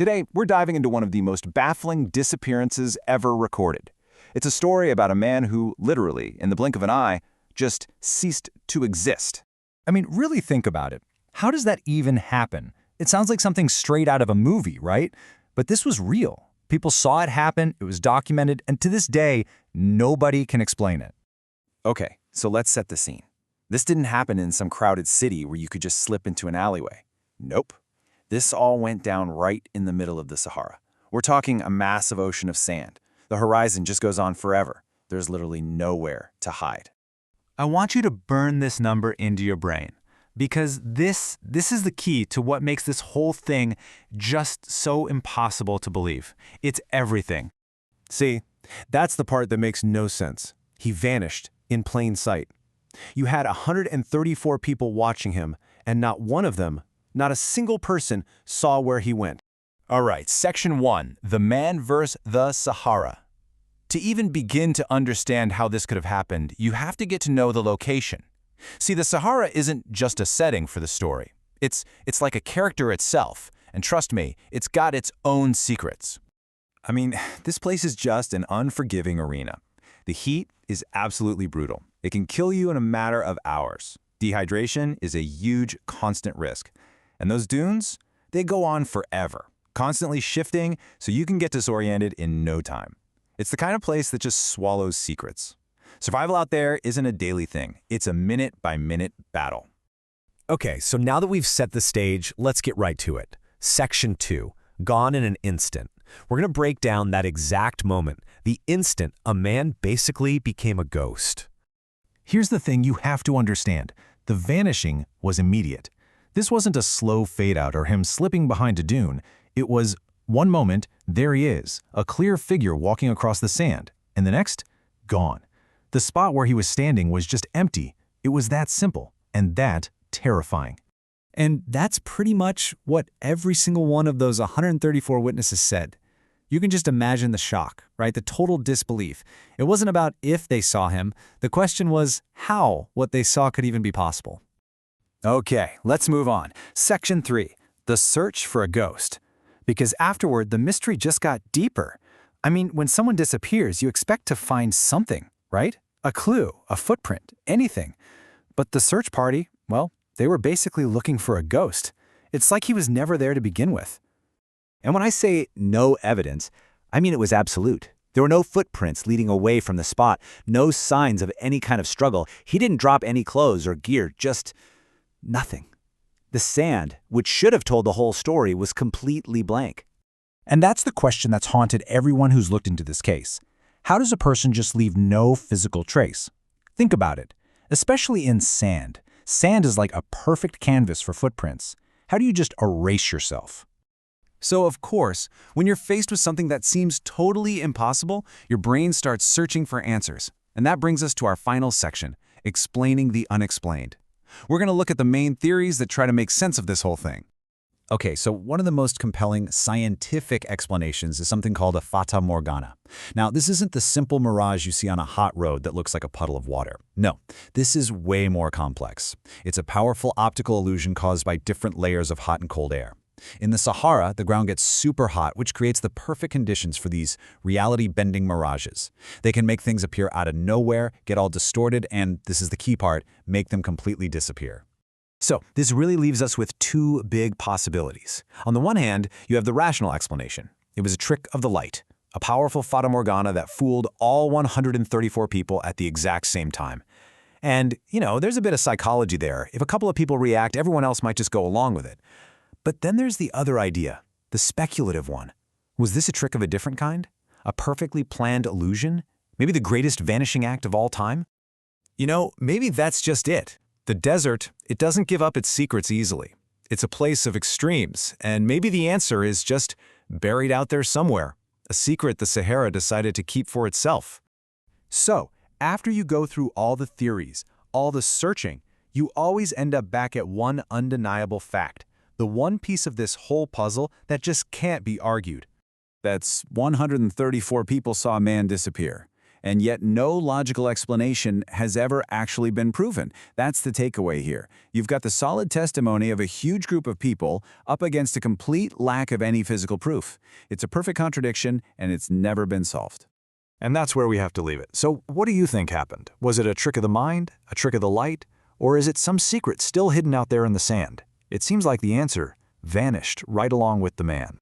Today, we're diving into one of the most baffling disappearances ever recorded. It's a story about a man who, literally, in the blink of an eye, just ceased to exist. I mean, really think about it. How does that even happen? It sounds like something straight out of a movie, right? But this was real. People saw it happen, it was documented, and to this day, nobody can explain it. Okay, so let's set the scene. This didn't happen in some crowded city where you could just slip into an alleyway. Nope. This all went down right in the middle of the Sahara. We're talking a massive ocean of sand. The horizon just goes on forever. There's literally nowhere to hide. I want you to burn this number into your brain, because this is the key to what makes this whole thing just so impossible to believe. It's everything. See, that's the part that makes no sense. He vanished in plain sight. You had 134 people watching him, and not one of them, not a single person, saw where he went. All right, Section 1, The Man vs. the Sahara. To even begin to understand how this could have happened, you have to get to know the location. See, the Sahara isn't just a setting for the story. It's like a character itself, and trust me, it's got its own secrets. I mean, this place is just an unforgiving arena. The heat is absolutely brutal. It can kill you in a matter of hours. Dehydration is a huge, constant risk. And those dunes, they go on forever, constantly shifting so you can get disoriented in no time. It's the kind of place that just swallows secrets. Survival out there isn't a daily thing. It's a minute-by-minute battle. Okay, so now that we've set the stage, let's get right to it. Section 2, Gone in an Instant. We're going to break down that exact moment, the instant a man basically became a ghost. Here's the thing you have to understand. The vanishing was immediate. This wasn't a slow fade-out or him slipping behind a dune. It was, one moment, there he is, a clear figure walking across the sand, and the next, gone. The spot where he was standing was just empty. It was that simple, and that terrifying. And that's pretty much what every single one of those 134 witnesses said. You can just imagine the shock, right? The total disbelief. It wasn't about if they saw him. The question was how what they saw could even be possible. Okay, let's move on. Section 3, The Search for a Ghost. Because afterward, the mystery just got deeper. I mean, when someone disappears, you expect to find something, right? A clue, a footprint, anything. But the search party, well, they were basically looking for a ghost. It's like he was never there to begin with. And when I say no evidence, I mean it was absolute. There were no footprints leading away from the spot, no signs of any kind of struggle. He didn't drop any clothes or gear, just nothing. The sand, which should have told the whole story, was completely blank. And that's the question that's haunted everyone who's looked into this case. How does a person just leave no physical trace? Think about it. Especially in sand. Sand is like a perfect canvas for footprints. How do you just erase yourself? So, of course, when you're faced with something that seems totally impossible, your brain starts searching for answers. And that brings us to our final section, explaining the unexplained. We're going to look at the main theories that try to make sense of this whole thing. Okay, so one of the most compelling scientific explanations is something called a fata morgana. Now, this isn't the simple mirage you see on a hot road that looks like a puddle of water. No, this is way more complex. It's a powerful optical illusion caused by different layers of hot and cold air. In the Sahara, the ground gets super hot, which creates the perfect conditions for these reality-bending mirages. They can make things appear out of nowhere, get all distorted, and, this is the key part, make them completely disappear. So, this really leaves us with two big possibilities. On the one hand, you have the rational explanation. It was a trick of the light, a powerful fata morgana that fooled all 134 people at the exact same time. And, there's a bit of psychology there. If a couple of people react, everyone else might just go along with it. But then there's the other idea, the speculative one. Was this a trick of a different kind? A perfectly planned illusion? Maybe the greatest vanishing act of all time? Maybe that's just it. The desert, it doesn't give up its secrets easily. It's a place of extremes, and maybe the answer is just buried out there somewhere, a secret the Sahara decided to keep for itself. So, after you go through all the theories, all the searching, you always end up back at one undeniable fact. The one piece of this whole puzzle that just can't be argued. That's 134 people saw a man disappear. And yet no logical explanation has ever actually been proven. That's the takeaway here. You've got the solid testimony of a huge group of people up against a complete lack of any physical proof. It's a perfect contradiction, and it's never been solved. And that's where we have to leave it. So what do you think happened? Was it a trick of the mind, a trick of the light, or is it some secret still hidden out there in the sand? It seems like the answer vanished right along with the man.